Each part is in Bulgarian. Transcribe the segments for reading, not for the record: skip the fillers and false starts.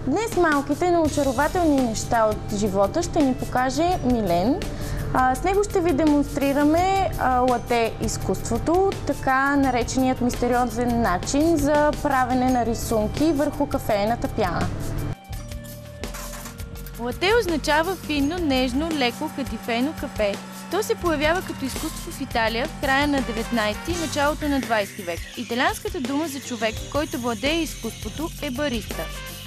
Днес малките, но очарователни неща от живота ще ни покаже Милен. С него ще ви демонстрираме лате изкуството, така нареченият мистериозен начин за правене на рисунки върху кафеената пяна. Лате означава финно, нежно, леко, кадифено кафе. То се появява като изкуство в Италия в края на 19 и началото на 20 век. Италианската дума за човек, който владее изкуството, е бариста.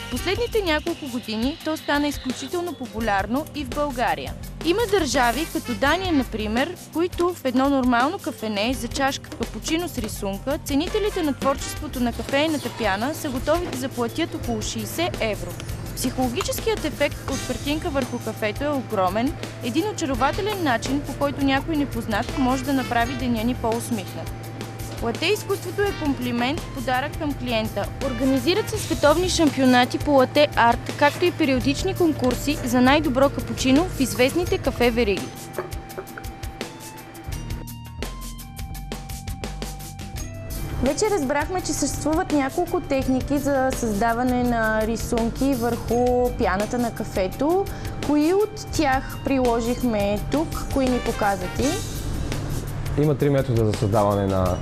В последните няколко години то стана изключително популярно и в България. Има държави, като Дания, например, в които в едно нормално кафене за чашка капучино с рисунка, ценителите на творчеството на кафейната пяна са готови да заплатят около 60 евро. Психологическият ефект от картинка върху кафето е огромен, един очарователен начин, по който някой непознат може да направи деня ни по-усмихнат. Лате изкуството е комплимент, подарък към клиента. Организират се световни шампионати по лате арт, както и периодични конкурси за най-добро капучино в известните кафе вериги. Вече разбрахме, че съществуват няколко техники за създаване на рисунки върху пяната на кафето. Кои от тях приложихме тук? Кои ни показа ти? Има три метода за създаване на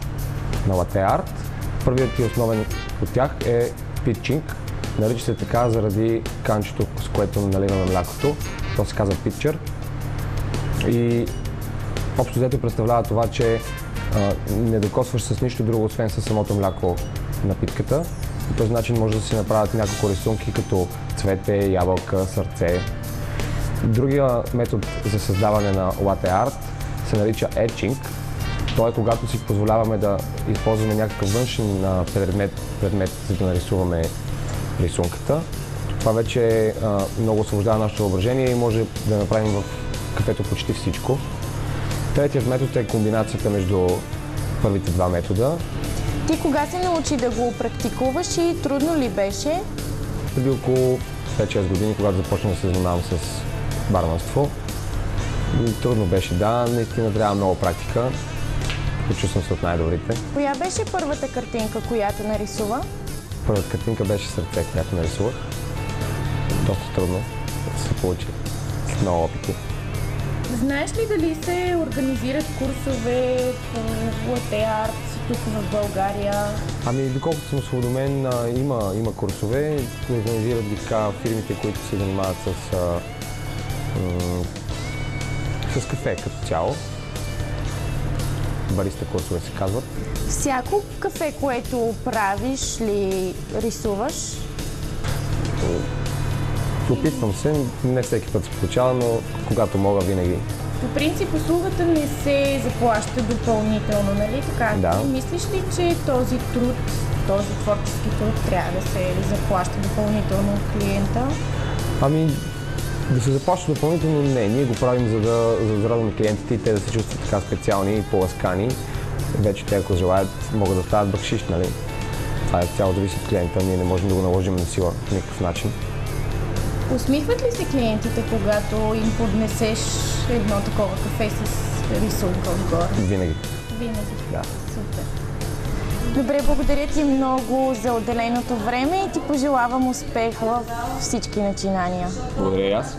лате арт. Първият и основен от тях е питчинг. Нарича се така заради канчето, с което наливаме млякото. То се казва питчер. И общо взето представлява това, че не докосваш с нищо друго, освен със самото мляко напитката. По този начин може да се направят няколко рисунки, като цвете, ябълка, сърце. Другия метод за създаване на лате арт се нарича етчинг. То е когато си позволяваме да използваме някакъв външен предмет, за да нарисуваме рисунката. Това вече много освобождава нашето въображение и може да направим в кафето почти всичко. Третият метод е комбинацията между първите два метода. Ти кога се научи да го практикуваш и трудно ли беше? Преди около 5-6 години, когато започнах да се занимавам с барманство. Трудно беше, да, наистина трябва много практика. Почувствам се от най-добрите. Коя беше първата картинка, която нарисува? Първата картинка беше сърце, която нарисувах. Доста трудно се получи след много опити. Знаеш ли дали се организират курсове по лате арт тук в България? Ами, доколкото съм осведомен, има курсове. Организират ги така фирмите, които се занимават с кафе като цяло. Бариста курсове се казват. Всяко кафе, което правиш ли рисуваш? Опитвам се, не всеки път се получава, но когато мога, винаги. По принцип услугата не се заплаща допълнително, нали така? Да. И мислиш ли, че този труд, този творчески труд трябва да се заплаща допълнително от клиента? Ами, да се заплаща допълнително не. Ние го правим за да зарадваме клиентите и те да се чувстват така специални и по-ласкани. Вече те, ако желаят, могат да оставят бакшиш, нали? Това е цяло зависи от клиента, ние не можем да го наложим на сила по никакъв начин. Усмихват ли се клиентите, когато им поднесеш едно такова кафе с рисунка отгоре? Винаги. Винаги? Да. Супер. Добре, благодаря ти много за отделеното време и ти пожелавам успех във всички начинания. Благодаря и аз.